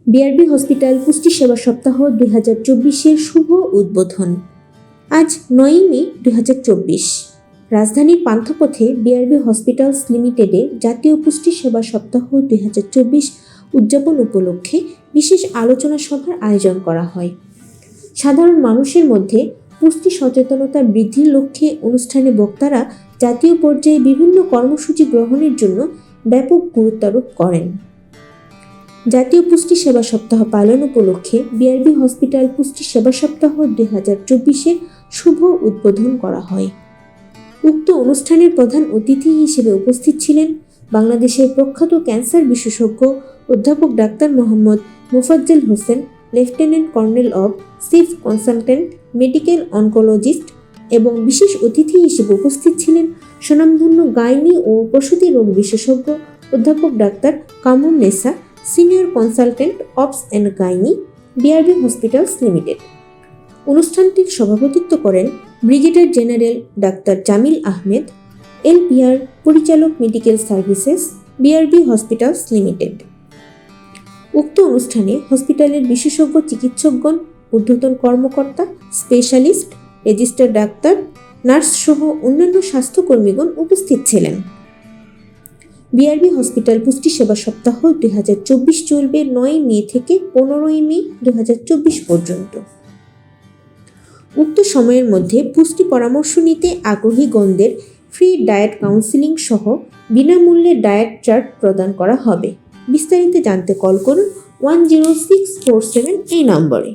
BRB hospital পুষ্টি সেবা সপ্তাহ 2024-এর শুভ উদ্বোধন। আজ 9 মে 2024। রাজধানীর পান্থপথে বিআরবি হসপিটালস লিমিটেডে জাতীয় পুষ্টি সেবা সপ্তাহ 2024 উদযাপন উপলক্ষে বিশেষ আলোচনা সভার আয়োজন করা হয়। সাধারণ মানুষের মধ্যে পুষ্টি সচেতনতা বৃদ্ধির লক্ষ্যে অনুষ্ঠানে বক্তারা জাতীয় পর্যায়ে বিভিন্ন কর্মসূচি গ্রহণের জন্য ব্যাপক গুরুত্বারোপ করেন। জাতীয় পুষ্টি সেবা সপ্তাহ পালন উপলক্ষে বিআরবি হসপিটাল পুষ্টি সেবা সপ্তাহ 2024-এর শুভ উদ্বোধন করা হয়। উক্ত অনুষ্ঠানের প্রধান অতিথি হিসেবে উপস্থিত ছিলেন বাংলাদেশের প্রখ্যাত ক্যান্সার বিশেষজ্ঞ অধ্যাপক doctor Mohammad Mofazzal Hossain, lieutenant colonel of chief consultant medical oncologist, এবং বিশেষ অতিথি হিসেবে উপস্থিত ছিলেন স্বনামধন্য গাইনি ও প্রসূতি রোগ বিশেষজ্ঞ অধ্যাপক doctor Kamrunnesa, senior consultant obs and gynae, BRB hospitals limited. অনুষ্ঠানটির সভাপতিত্ব করেন brigadier general doctor Jamil Ahmed, LPR পরিচালক medical services, BRB hospitals limited. উক্ত অনুষ্ঠানে হসপিটালের বিশেষজ্ঞ চিকিৎসকগণ, ঊর্ধ্বতন কর্মকর্তা, স্পেশালিস্ট, রেজিস্টার্ড ডাক্তার, নার্স সহ অন্যান্য স্বাস্থ্যকর্মীগণ উপস্থিত ছিলেন। বিআরবি হসপিটাল পুষ্টি সেবা সপ্তাহ 2024 চলবে 9 মে থেকে 15 মে 2024 পর্যন্ত। উক্ত সময়ের মধ্যে পুষ্টি পরামর্শ নিতে আগ্রহীগণদের ফ্রি ডায়েট কাউন্সেলিং সহ বিনামূল্যে ডায়েট চার্ট প্রদান করা হবে। বিস্তারিত জানতে কল করুন 10647 এই নম্বরে।